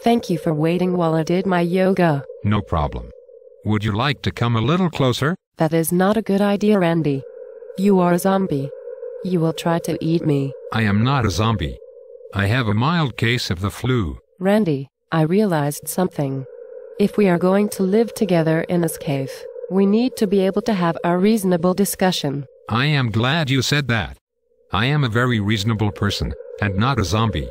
Thank you for waiting while I did my yoga. No problem. Would you like to come a little closer? That is not a good idea, Randy. You are a zombie. You will try to eat me. I am not a zombie. I have a mild case of the flu. Randy, I realized something. If we are going to live together in this cave, we need to be able to have a reasonable discussion. I am glad you said that. I am a very reasonable person, and not a zombie.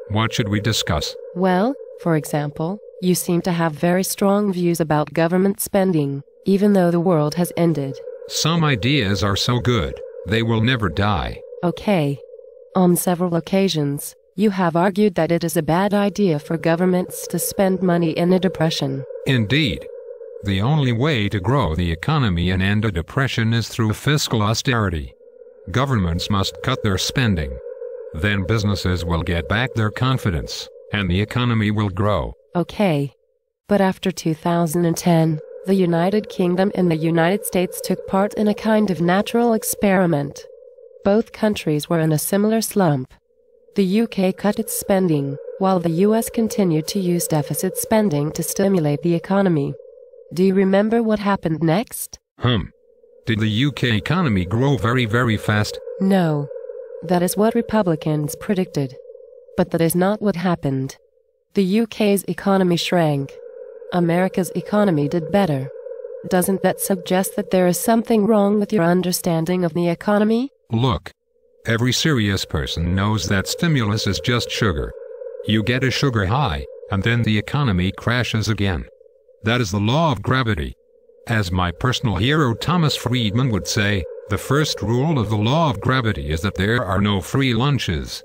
What should we discuss? Well, for example, you seem to have very strong views about government spending, even though the world has ended. Some ideas are so good, they will never die. Okay. On several occasions, you have argued that it is a bad idea for governments to spend money in a depression. Indeed. The only way to grow the economy and end a depression is through fiscal austerity. Governments must cut their spending. Then businesses will get back their confidence, and the economy will grow. Okay. But after 2010, the United Kingdom and the United States took part in a kind of natural experiment. Both countries were in a similar slump. The UK cut its spending, while the US continued to use deficit spending to stimulate the economy. Do you remember what happened next? Did the UK economy grow very, very fast? No. That is what Republicans predicted. But that is not what happened. The UK's economy shrank. America's economy did better. Doesn't that suggest that there is something wrong with your understanding of the economy? Look. Every serious person knows that stimulus is just sugar. You get a sugar high, and then the economy crashes again. That is the law of gravity. As my personal hero Thomas Friedman would say, the first rule of the law of gravity is that there are no free lunches.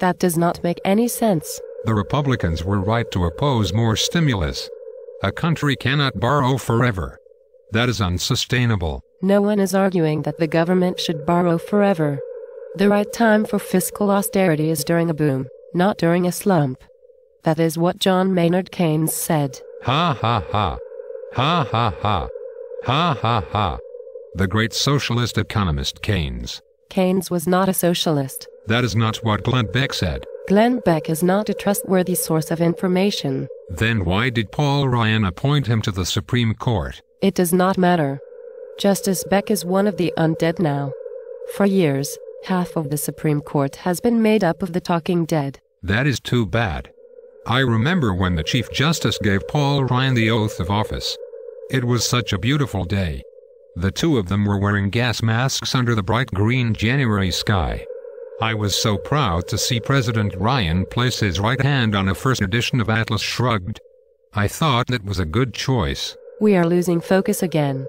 That does not make any sense. The Republicans were right to oppose more stimulus. A country cannot borrow forever. That is unsustainable. No one is arguing that the government should borrow forever. The right time for fiscal austerity is during a boom, not during a slump. That is what John Maynard Keynes said. Ha ha ha. Ha ha ha. Ha ha ha. The great socialist economist Keynes. Keynes was not a socialist. That is not what Glenn Beck said. Glenn Beck is not a trustworthy source of information. Then why did Paul Ryan appoint him to the Supreme Court? It does not matter. Justice Beck is one of the undead now. For years, half of the Supreme Court has been made up of the talking dead. That is too bad. I remember when the Chief Justice gave Paul Ryan the oath of office. It was such a beautiful day. The two of them were wearing gas masks under the bright green January sky. I was so proud to see President Ryan place his right hand on a first edition of Atlas Shrugged. I thought that was a good choice. We are losing focus again.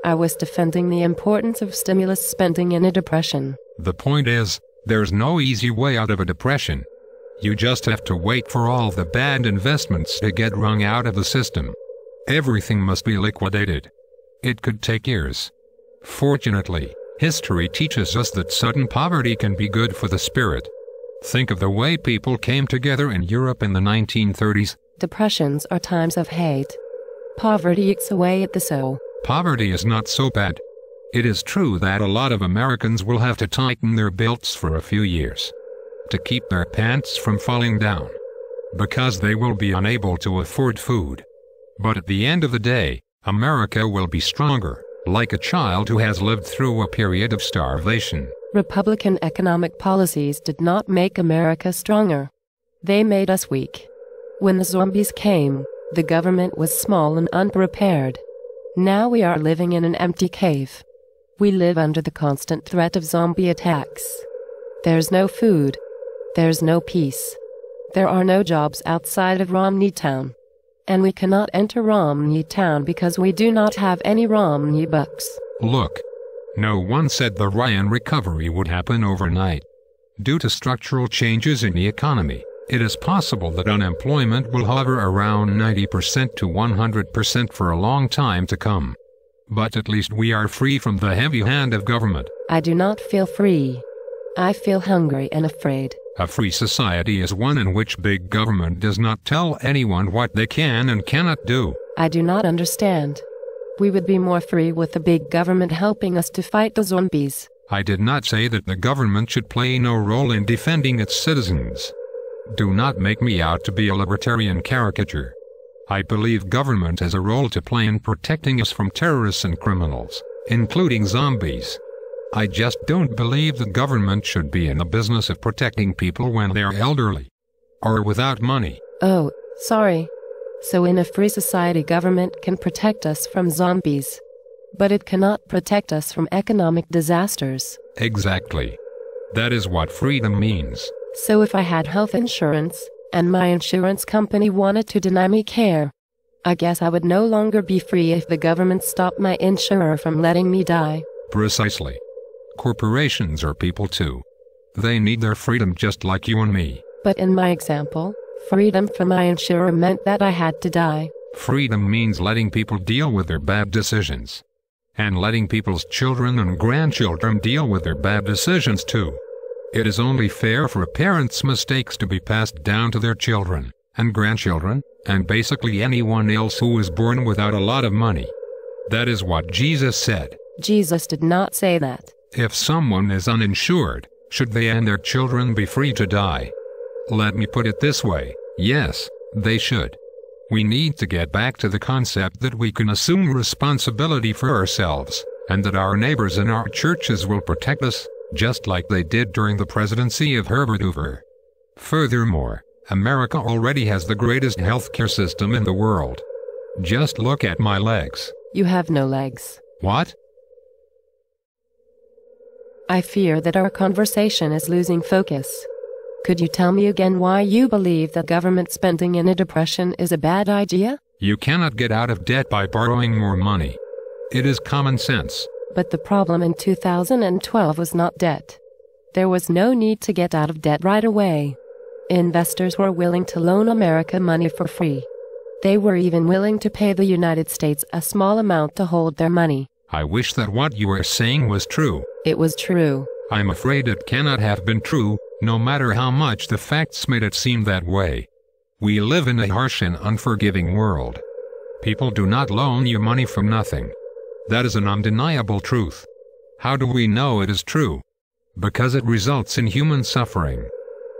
I was defending the importance of stimulus spending in a depression. The point is, there's no easy way out of a depression. You just have to wait for all the bad investments to get wrung out of the system. Everything must be liquidated. It could take years. Fortunately, history teaches us that sudden poverty can be good for the spirit. Think of the way people came together in Europe in the 1930s. Depressions are times of hate. Poverty eats away at the soul. Poverty is not so bad. It is true that a lot of Americans will have to tighten their belts for a few years to keep their pants from falling down, because they will be unable to afford food. But at the end of the day, America will be stronger, like a child who has lived through a period of starvation. Republican economic policies did not make America stronger. They made us weak. When the zombies came, the government was small and unprepared. Now we are living in an empty cave. We live under the constant threat of zombie attacks. There's no food. There's no peace. There are no jobs outside of Romney Town. And we cannot enter Romney Town because we do not have any Romney bucks. Look. No one said the Ryan recovery would happen overnight. Due to structural changes in the economy, it is possible that unemployment will hover around 90% to 100% for a long time to come. But at least we are free from the heavy hand of government. I do not feel free. I feel hungry and afraid. A free society is one in which big government does not tell anyone what they can and cannot do. I do not understand. We would be more free with the big government helping us to fight the zombies. I did not say that the government should play no role in defending its citizens. Do not make me out to be a libertarian caricature. I believe government has a role to play in protecting us from terrorists and criminals, including zombies. I just don't believe the government should be in the business of protecting people when they are elderly or without money. Oh, sorry. So in a free society, government can protect us from zombies, but it cannot protect us from economic disasters. Exactly. That is what freedom means. So if I had health insurance, and my insurance company wanted to deny me care, I guess I would no longer be free if the government stopped my insurer from letting me die. Precisely. Corporations are people too. They need their freedom just like you and me. But in my example, freedom from my insurer meant that I had to die. Freedom means letting people deal with their bad decisions. And letting people's children and grandchildren deal with their bad decisions too. It is only fair for parents' mistakes to be passed down to their children, and grandchildren, and basically anyone else who is born without a lot of money. That is what Jesus said. Jesus did not say that. If someone is uninsured, should they and their children be free to die? Let me put it this way, yes, they should. We need to get back to the concept that we can assume responsibility for ourselves, and that our neighbors and our churches will protect us, just like they did during the presidency of Herbert Hoover. Furthermore, America already has the greatest healthcare system in the world. Just look at my legs. You have no legs. What? I fear that our conversation is losing focus. Could you tell me again why you believe that government spending in a depression is a bad idea? You cannot get out of debt by borrowing more money. It is common sense. But the problem in 2012 was not debt. There was no need to get out of debt right away. Investors were willing to loan America money for free. They were even willing to pay the United States a small amount to hold their money. I wish that what you were saying was true. It was true. I'm afraid it cannot have been true, no matter how much the facts made it seem that way. We live in a harsh and unforgiving world. People do not loan you money from nothing. That is an undeniable truth. How do we know it is true? Because it results in human suffering.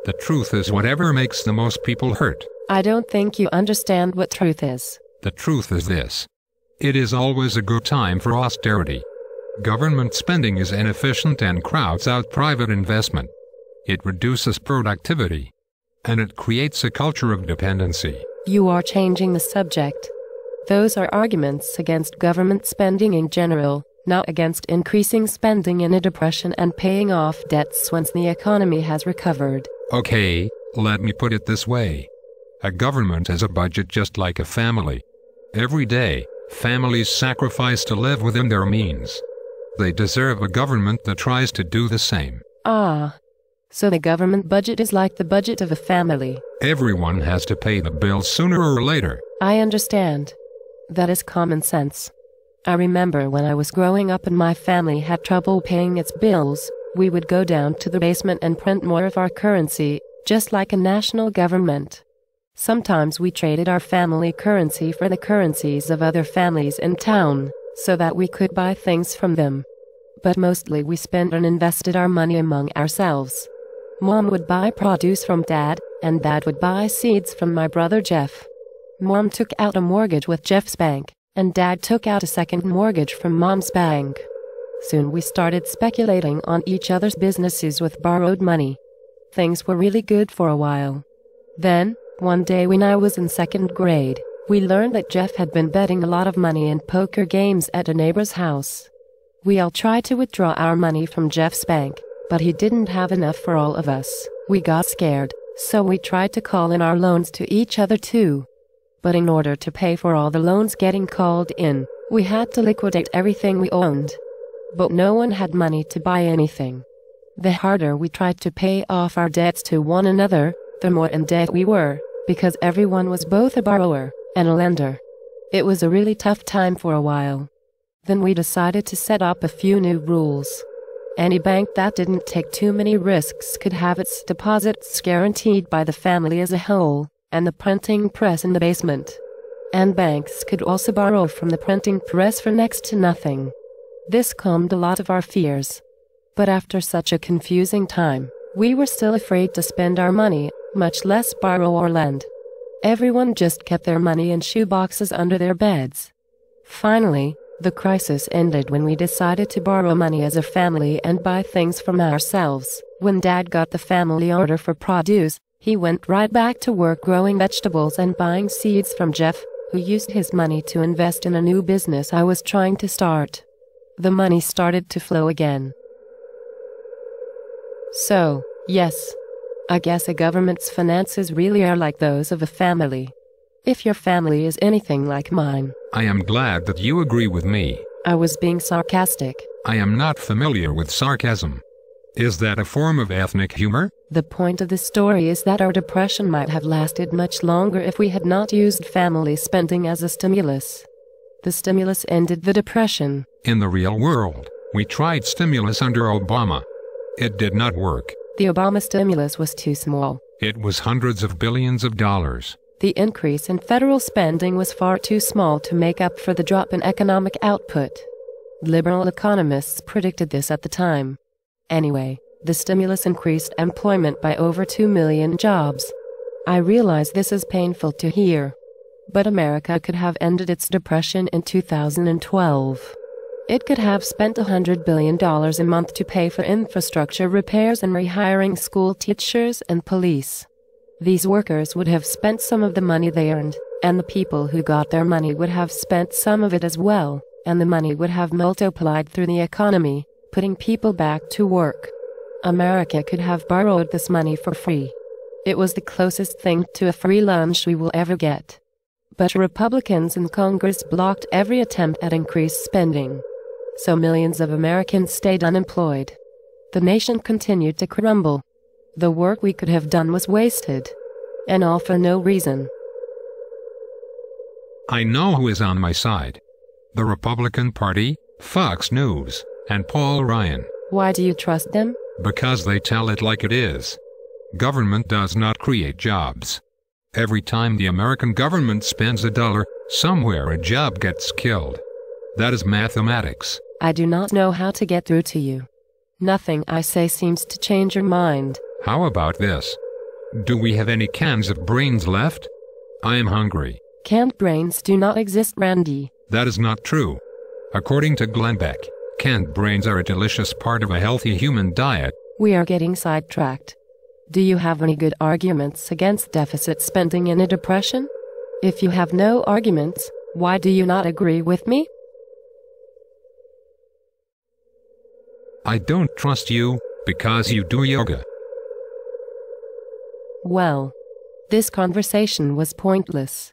The truth is whatever makes the most people hurt. I don't think you understand what truth is. The truth is this. It is always a good time for austerity. Government spending is inefficient and crowds out private investment. It reduces productivity. And it creates a culture of dependency. You are changing the subject. Those are arguments against government spending in general, not against increasing spending in a depression and paying off debts once the economy has recovered. Okay, let me put it this way. A government has a budget just like a family. Every day, families sacrifice to live within their means. They deserve a government that tries to do the same. Ah. So the government budget is like the budget of a family. Everyone has to pay the bills sooner or later. I understand. That is common sense. I remember when I was growing up and my family had trouble paying its bills, we would go down to the basement and print more of our currency, just like a national government. Sometimes we traded our family currency for the currencies of other families in town, so that we could buy things from them. But mostly we spent and invested our money among ourselves. Mom would buy produce from Dad, and Dad would buy seeds from my brother Jeff. Mom took out a mortgage with Jeff's bank, and Dad took out a second mortgage from Mom's bank. Soon we started speculating on each other's businesses with borrowed money. Things were really good for a while. Then, one day when I was in second grade, we learned that Jeff had been betting a lot of money in poker games at a neighbor's house. We all tried to withdraw our money from Jeff's bank, but he didn't have enough for all of us. We got scared, so we tried to call in our loans to each other too. But in order to pay for all the loans getting called in, we had to liquidate everything we owned. But no one had money to buy anything. The harder we tried to pay off our debts to one another, the more in debt we were, because everyone was both a borrower and a lender. It was a really tough time for a while. Then we decided to set up a few new rules. Any bank that didn't take too many risks could have its deposits guaranteed by the family as a whole, and the printing press in the basement. And banks could also borrow from the printing press for next to nothing. This calmed a lot of our fears. But after such a confusing time, we were still afraid to spend our money, much less borrow or lend. Everyone just kept their money in shoeboxes under their beds. Finally, the crisis ended when we decided to borrow money as a family and buy things from ourselves. When Dad got the family order for produce, he went right back to work growing vegetables and buying seeds from Jeff, who used his money to invest in a new business I was trying to start. The money started to flow again. So, yes, I guess a government's finances really are like those of a family. If your family is anything like mine. I am glad that you agree with me. I was being sarcastic. I am not familiar with sarcasm. Is that a form of ethnic humor? The point of the story is that our depression might have lasted much longer if we had not used family spending as a stimulus. The stimulus ended the depression. In the real world, we tried stimulus under Obama. It did not work. The Obama stimulus was too small. It was hundreds of billions of dollars. The increase in federal spending was far too small to make up for the drop in economic output. Liberal economists predicted this at the time. Anyway, the stimulus increased employment by over 2 million jobs. I realize this is painful to hear. But America could have ended its depression in 2012. It could have spent $100 billion a month to pay for infrastructure repairs and rehiring school teachers and police. These workers would have spent some of the money they earned, and the people who got their money would have spent some of it as well, and the money would have multiplied through the economy, putting people back to work. America could have borrowed this money for free. It was the closest thing to a free lunch we will ever get. But Republicans in Congress blocked every attempt at increased spending. So millions of Americans stayed unemployed. The nation continued to crumble. The work we could have done was wasted. And all for no reason. I know who is on my side. The Republican Party, Fox News, and Paul Ryan. Why do you trust them? Because they tell it like it is. Government does not create jobs. Every time the American government spends $1, somewhere a job gets killed. That is mathematics. I do not know how to get through to you. Nothing I say seems to change your mind. How about this? Do we have any cans of brains left? I am hungry. Canned brains do not exist, Randy. That is not true. According to Glenn Beck, canned brains are a delicious part of a healthy human diet. We are getting sidetracked. Do you have any good arguments against deficit spending in a depression? If you have no arguments, why do you not agree with me? I don't trust you, because you do yoga. Well, this conversation was pointless.